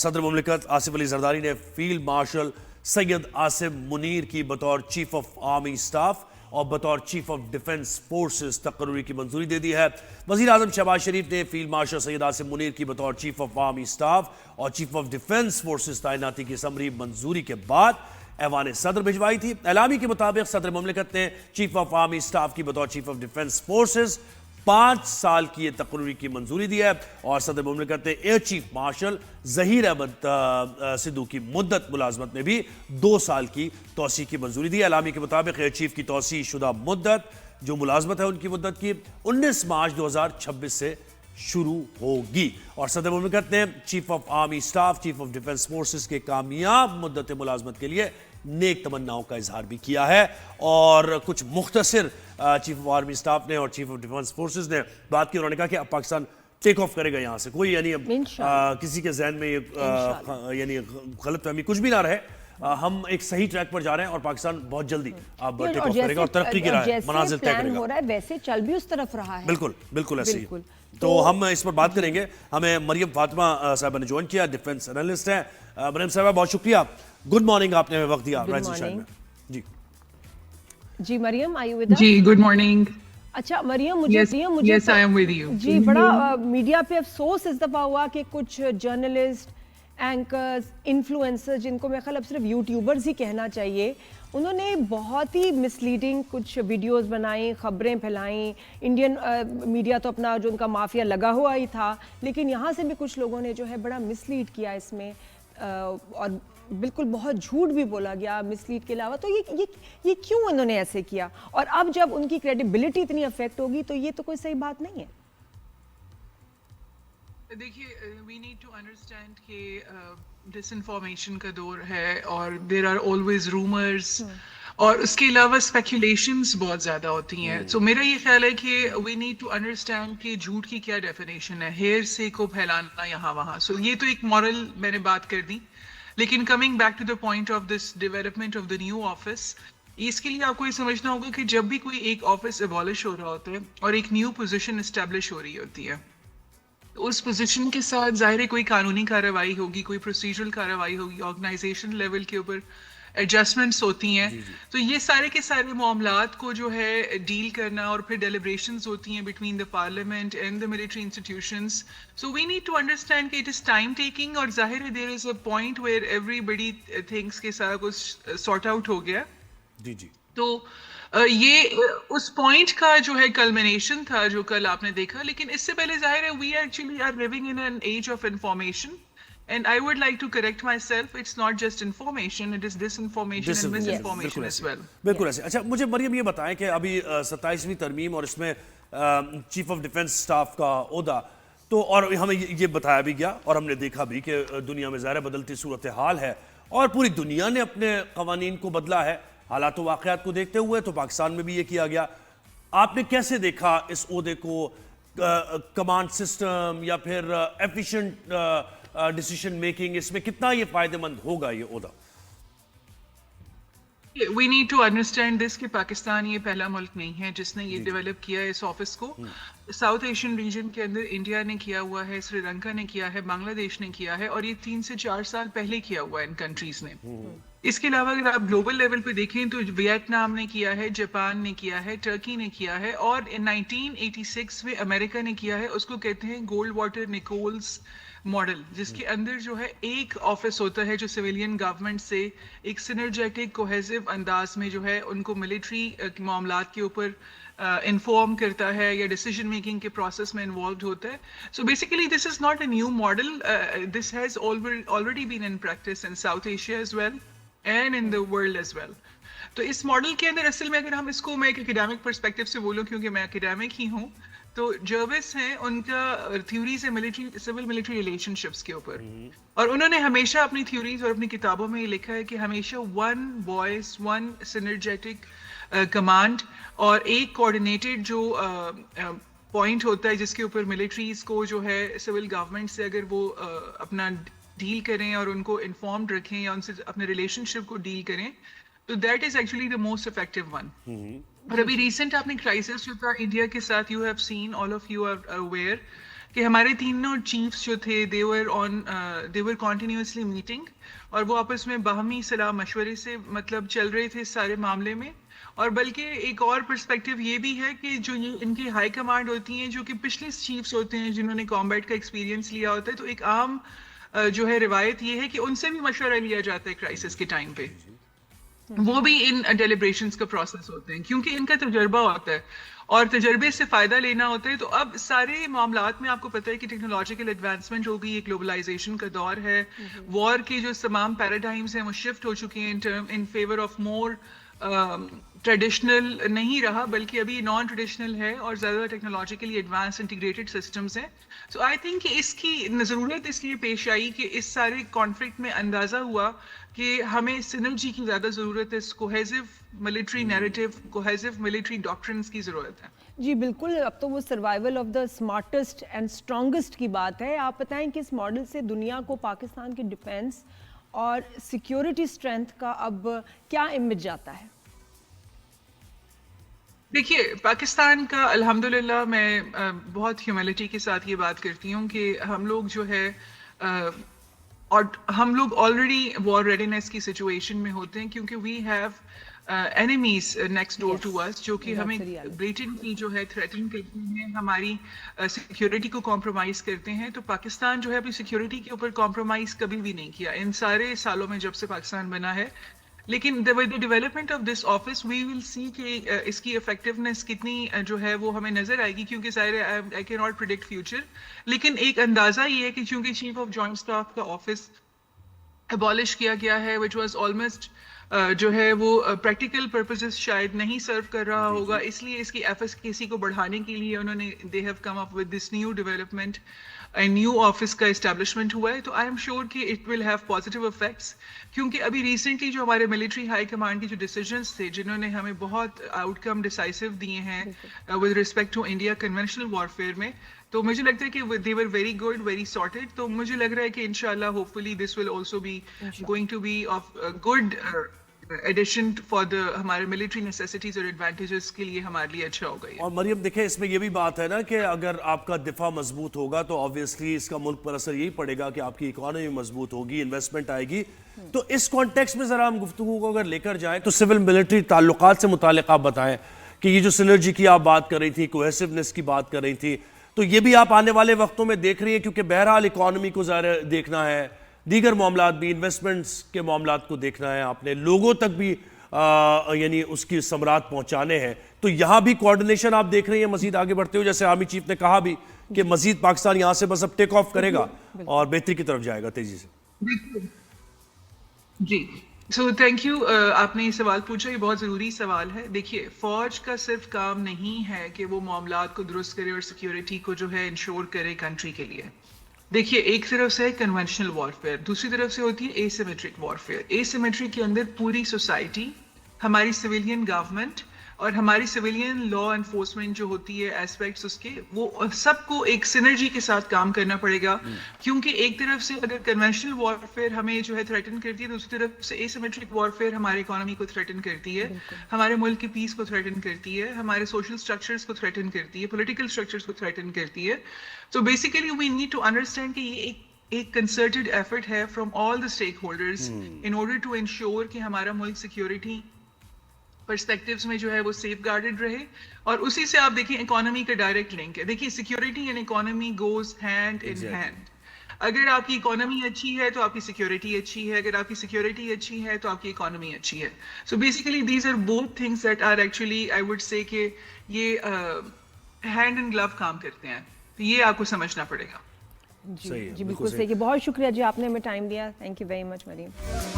صدر مملکت آصف علی زرداری نے فیلڈ مارشل سید آصم منیر کی بطور چیف آف آرمی سٹاف اور بطور چیف آف ڈیفنس فورسز تقرری کی منظوری دے دی ہے۔ وزیر اعظم شہباز شریف نے فیلڈ مارشل سید آصم منیر کی بطور چیف آف آرمی سٹاف اور چیف آف ڈیفنس فورسز تعیناتی کی سمری منظوری کے بعد ایوان صدر بھجوائی تھی۔ اعلامی کے مطابق صدر مملکت نے چیف آف آرمی سٹاف کی بطور چیف آف ڈیفنس فورسز 5 سال کی یہ تقرری کی منظوری دی ہے اور صدر مملکت نے air chief marshal Zaheer Ahmed Sidhu کی مدت ملازمت میں بھی 2 سال کی توسیع کی منظوری دی ہے۔ اعلامی کے مطابق ایئر چیف کی توسیع شدہ مدت جو ملازمت ہے ان کی مدت کی 19 مارچ 2026 سے شروع ہوگی اور صدر مملکت نے chief of army staff chief of defence forces کے کامیاب مدت ملازمت کے لیے نیک تمناؤں کا اظہار بھی کیا ہے اور کچھ مختصر چیف آف آرمی سٹاف نے اور چیف آف ڈیفنس فورسز نے بات کی۔ انہوں نے کہا کہ اب پاکستان ٹیک آف کرے گا یہاں سے، کوئی یعنی کسی کے ذہن میں یعنی غلط فہمی کچھ بھی نہ رہے، ہم ایک صحیح ٹریک پر جا رہے ہیں اور پاکستان بہت جلدی اب ٹیک آف کرے گا اور ترقی کی راہ منازل طے کرے گا۔ ویسے چل بھی اس طرف رہا ہے، بالکل ایسے ہی۔ تو ہم اس پر بات کریں گے، ہمیں مریم فاطمہ صاحبہ نے جوائن کیا، ڈیفنس انالسٹ ہیں۔ مریم صاحبہ بہت شکریہ، گڈ مارننگ، آپ نے ہمیں وقت دیا رائزنگ شہر میں۔ جی مریم آئی ود جی گڈ مارننگ۔ اچھا مریم مجھے یس آئی ایم ود یو۔ جی بڑا میڈیا پہ افسوس اس دفعہ ہوا کہ کچھ جرنلسٹ، اینکرز، انفلوئنسر، جن کو میں خیال اب صرف یوٹیوبرز ہی کہنا چاہیے، انہوں نے بہت ہی مس لیڈنگ کچھ ویڈیوز بنائیں، خبریں پھیلائیں۔ انڈین میڈیا تو اپنا جو ان کا مافیا لگا ہوا ہی تھا، لیکن یہاں سے بھی کچھ لوگوں نے جو ہے بڑا مس لیڈ کیا اس میں اور بالکل بہت جھوٹ بھی بولا گیا مس لیڈ کے علاوہ۔ تو یہ کیوں انہوں نے ایسے کیا؟ اور اب جب ان کی کریڈیبلٹی اتنی افیکٹ ہوگی تو یہ تو کوئی صحیح بات نہیں ہے۔ دیکھیے وی نیڈ ٹو انڈرسٹینڈ کہ ڈس انفارمیشن کا دور ہے اور دیر آر آلویز رومرز اور اس کے علاوہ اسپیکولیشنز بہت زیادہ ہوتی ہیں۔ تو میرا یہ خیال ہے کہ وی نیڈ ٹو انڈرسٹینڈ کہ جھوٹ کی کیا ڈیفینیشن ہے، ہیر سے کو پھیلانا یہاں وہاں۔ سو یہ تو ایک مورل میں نے بات کر دی، لیکن coming back to the point of this development of the new office, اس کے لیے آپ کو یہ سمجھنا ہوگا کہ جب بھی کوئی ایک آفس ایبالش ہو رہا ہوتا ہے اور ایک نیو پوزیشن اسٹیبلش ہو رہی ہوتی ہے، اس پوزیشن کے ساتھ ظاہر ہے کوئی قانونی کارروائی ہوگی، کوئی پروسیجرل کارروائی ہوگی، آرگنائزیشن لیول کے اوپر ایڈجسٹمنٹس ہوتی ہیں۔ تو یہ سارے کے سارے معاملات کو جو ہے ڈیل کرنا اور پھر ڈیلیبریشنز ہوتی ہیں between the parliament and the military institutions. So we need to understand کہ اٹ از ٹائم ٹیکنگ اور ظاہر ہے there is a point where everybody thinks کہ سارا کچھ سارٹ آؤٹ ہو گیا۔ تو یہ اس پوائنٹ کا جو ہے کلمنیشن تھا جو کل آپ نے دیکھا، لیکن اس سے پہلے ظاہر ہے we actually are living in an age of information and I would like to correct myself, it's not just information, it is disinformation and misinformation as well. بالکل ایسے۔ اچھا مجھے مریم یہ بتائیں کہ ابھی 27ویں ترمیم اور اس میں چیف آف ڈیفنس سٹاف کا عہدہ تو، اور ہمیں یہ بتایا بھی گیا اور ہم نے دیکھا بھی کہ دنیا میں ظاہر بدلتی صورتحال ہے اور پوری دنیا نے اپنے قوانین کو بدلا ہے حالات و واقعات کو دیکھتے ہوئے، تو پاکستان میں بھی یہ کیا گیا۔ آپ نے کیسے دیکھا اس عہدے کو، کمانڈ سسٹم یا پھر ایفیشنٹ ڈیسیشن میکنگ، اس میں کتنا یہ فائدہ مند ہوگا یہ عہدہ؟ We need to understand this کہ پاکستان یہ پہلا ملک نہیں ہے جس نے یہ ڈیولپ کیا ہے اس آفس کو۔ ساؤتھ ایشین ریجن کے اندر انڈیا نے کیا ہوا ہے، سری لنکا نے کیا ہے، بنگلہ دیش نے کیا ہے اور یہ 3 سے 4 سال پہلے کیا ہوا ہے ان کنٹریز نے۔ اس کے علاوہ اگر آپ گلوبل لیول پہ دیکھیں تو ویتنام نے کیا ہے، جاپان نے کیا ہے، ٹرکی نے کیا ہے اور 1986 میں امریکہ نے کیا ہے۔ اس کو کہتے ہیں گولڈ واٹر نیکولز ماڈل، جس کے اندر جو ہے ایک آفس ہوتا ہے جو سویلین گورنمنٹ سے ایک سینرجیٹک کوہیزو انداز میں جو ہے ان کو ملٹری معاملات کے اوپر انفارم کرتا ہے یا ڈیسیجن میکنگ کے پروسیس میں انوالوڈ ہوتا ہے۔ So basically this is not a new model, this has already been in practice in South Asia as well and in the world as well. تو اس ماڈل کے اندر اصل میں اگر ہم اس کو میں ایک اکیڈیمک پرسپیکٹو سے بولوں، کیونکہ میں اکیڈیمک ہی ہوں، تو جروس ہیں ان کا تھیوریز ہے سول ملٹری ریلیشن شپس کے اوپر، اور انہوں نے ہمیشہ اپنی تھیوریز اور اپنی کتابوں میں یہ لکھا ہے کہ ہمیشہ ون وائس، ون سینرجیٹک کمانڈ اور ایک کوآرڈینیٹڈ جو پوائنٹ ہوتا ہے جس کے اوپر ملٹریز کو جو ہے سول گورنمنٹ سے اگر وہ اپنا ڈیل کریں اور ان کو انفارمڈ رکھیں یا ان سے اپنے ریلیشن شپ کو ڈیل کریں، تو that is actually the most effective one. اور ابھی ریسنٹ آپ نے کرائسس جو تھا انڈیا کے ساتھ، you have seen, all of you are aware کہ ہمارے تینوں چیفس جو تھے they were continuously meeting اور وہ آپس میں باہمی صلاح مشورے سے مطلب چل رہے تھے اس سارے معاملے میں. اور بلکہ ایک اور پرسپیکٹو یہ بھی ہے کہ جو ان کی ہائی کمانڈ ہوتی ہیں جو کہ پچھلے چیفس ہوتے ہیں جنہوں نے کامبیٹ کا ایکسپیرینس لیا ہوتا ہے, تو ایک عام جو ہے روایت یہ ہے کہ ان سے بھی مشورہ لیا جاتا ہے کرائسس کے ٹائم پہ. وہ بھی ان ڈیلیبریشنز کا پروسیس ہوتے ہیں کیونکہ ان کا تجربہ ہوتا ہے اور تجربے سے فائدہ لینا ہوتا ہے. تو اب سارے معاملات میں آپ کو پتہ ہے کہ ٹیکنالوجیکل ایڈوانسمنٹ ہو گئی ہے, گلوبلائزیشن کا دور ہے, وار کے جو تمام پیراڈائمس ہیں وہ شفٹ ہو چکے ہیں in favour of more traditional نہیں رہا بلکہ ابھی نان ٹریڈیشنل ہے اور زیادہ ٹیکنالوجیکلی ایڈوانس انٹیگریٹڈ سسٹمز ہیں. سو آئی تھنک کہ اس کی ضرورت اس لیے پیش آئی کہ اس سارے کانفلکٹ میں اندازہ ہوا کہ ہمیں سینرجی کی زیادہ ضرورت ہے, کوہیزو ملٹری نیریٹو, کوہیزو ملٹری ڈاکٹرنز کی ضرورت ہے. جی بالکل, اب تو وہ survival of the smartest and strongest کی بات ہے. آپ بتائیں کہ اس ماڈل سے دنیا کو پاکستان کی ڈیفینس اور سیکیورٹی اسٹرینتھ کا اب کیا امیج جاتا ہے؟ دیکھیے پاکستان کا الحمدللہ میں بہت ہیوملٹی کے ساتھ یہ بات کرتی ہوں کہ ہم لوگ جو ہے اور ہم لوگ آلریڈی وار ریڈینس کی سچویشن میں ہوتے ہیں کیونکہ we have enemies next door to us جو کہ ہمیں بلیٹنٹلی جو ہے تھریٹن کرتے ہیں, ہماری سیکیورٹی کو کمپرومائز کرتے ہیں. تو پاکستان جو ہے اپنی سیکیورٹی کے اوپر کمپرومائز کبھی بھی نہیں کیا ان سارے سالوں میں جب سے پاکستان بنا ہے. لیکن with development of this office we will see کہ اس کی افیکٹونیس کتنی جو ہے وہ ہمیں نظر آئے گی کیونکہ ظاہر ہے آئی کی ناٹ پریڈکٹ فیوچر. لیکن ایک اندازہ یہ ہے کہ چونکہ چیف آف جوائنٹ اسٹاف کا آفس ابالش کیا گیا ہے وچ واز آلموسٹ جو ہے وہ پریکٹیکل پرپزز شاید نہیں سرو کر رہا ہوگا, اس لیے اس کی ایفیکیسی کو بڑھانے کے لیے انہوں نے they have come up with this new development, new office کا اسٹیبلشمنٹ ہوا ہے. تو آئی ایم شیور کہ it will have positive effects کیونکہ ابھی ریسنٹلی جو ہمارے ملٹری ہائی کمانڈ کے جو ڈیسیجنس تھے جنہوں نے ہمیں بہت آؤٹ کم ڈیسائسو دیے ہیں with respect to India conventional warfare میں, تو مجھے لگتا ہے کہ they were very good, very sorted. تو مجھے لگ رہا ہے کہ انشاءاللہ hopefully this will also be going to be of good addition for the ہمارے military necessities اور advantages کے لیے ہمارے لیے اچھا ہوگا. اور مریم دیکھیں اس میں یہ بھی بات ہے نا کہ اگر آپ کا دفاع مضبوط ہوگا تو obviously اس کا ملک پر اثر یہی پڑے گا کہ آپ کی اکانومی مضبوط ہوگی, انویسٹمنٹ آئے گی. تو اس کانٹیکس میں ذرا ہم گفتگو کو اگر لے کر جائیں تو سول ملٹری تعلقات سے متعلق آپ بتائیں کہ یہ جو سینرجی کی آپ بات کر رہی تھی, کوہیسونیس کی بات کر رہی تھی, تو یہ بھی آپ آنے والے وقتوں میں دیکھ رہی ہیں کیونکہ بہرحال اکانومی کو ظاہر دیکھنا ہے, دیگر معاملات بھی, انویسٹمنٹس کے معاملات کو دیکھنا ہے, آپ نے لوگوں تک بھی یعنی اس کی ثمرات پہنچانے ہیں. تو یہاں بھی کوارڈینیشن آپ دیکھ رہی ہیں مزید آگے بڑھتے ہوئے, جیسے آرمی چیف نے کہا بھی کہ مزید پاکستان یہاں سے بس اب ٹیک آف کرے گا اور بہتری کی طرف جائے گا تیزی سے. جی سو تھینک یو, آپ نے یہ سوال پوچھا, یہ بہت ضروری سوال ہے. دیکھیے فوج کا صرف کام نہیں ہے کہ وہ معاملات کو درست کرے اور سیکیورٹی کو جو ہے انشور کرے کنٹری کے لیے. دیکھیے ایک طرف سے ہے کنونشنل وارفیئر, دوسری طرف سے ہوتی ہے a symmetric warfare. A symmetric کے اندر پوری سوسائٹی, ہماری سویلین گورنمنٹ اور ہماری سویلین لا انفورسمنٹ جو ہوتی ہے ایسپیکٹس اس کے, وہ سب کو ایک سینرجی کے ساتھ کام کرنا پڑے گا. کیونکہ ایک طرف سے اگر کنونشنل وارفیئر ہمیں جو ہے تھریٹن کرتی ہے, دوسری طرف سے اے سیمیٹرک وارفیئر ہماری اکانومی کو تھریٹن کرتی ہے, ہمارے ملک کی پیس کو تھریٹن کرتی ہے, ہمارے سوشل اسٹرکچرس کو تھریٹن کرتی ہے, پولیٹیکل اسٹرکچرس کو تھریٹن کرتی ہے. So basically we need to understand کہ یہ ایک concerted effort ہے from all the stakeholders in order to ensure کہ ہمارا ملک security perspectives میں جو ہے وہ safe guarded رہے. اور اسی سے آپ دیکھیں اکانومی کا ڈائریکٹ لنک ہے. دیکھیے security and economy goes hand in hand. اگر آپ کی اکانومی اچھی ہے تو آپ کی سیکیورٹی اچھی ہے, اگر آپ کی سیکیورٹی اچھی ہے تو آپ کی اکانومی اچھی ہے. So basically these are both things that are actually I would say کہ یہ hand in glove کام کرتے ہیں. یہ آپ کو سمجھنا پڑے گا. جی بالکل صحیح. بہت شکریہ جی, آپ نے ہمیں ٹائم دیا. Thank you very much Maryam.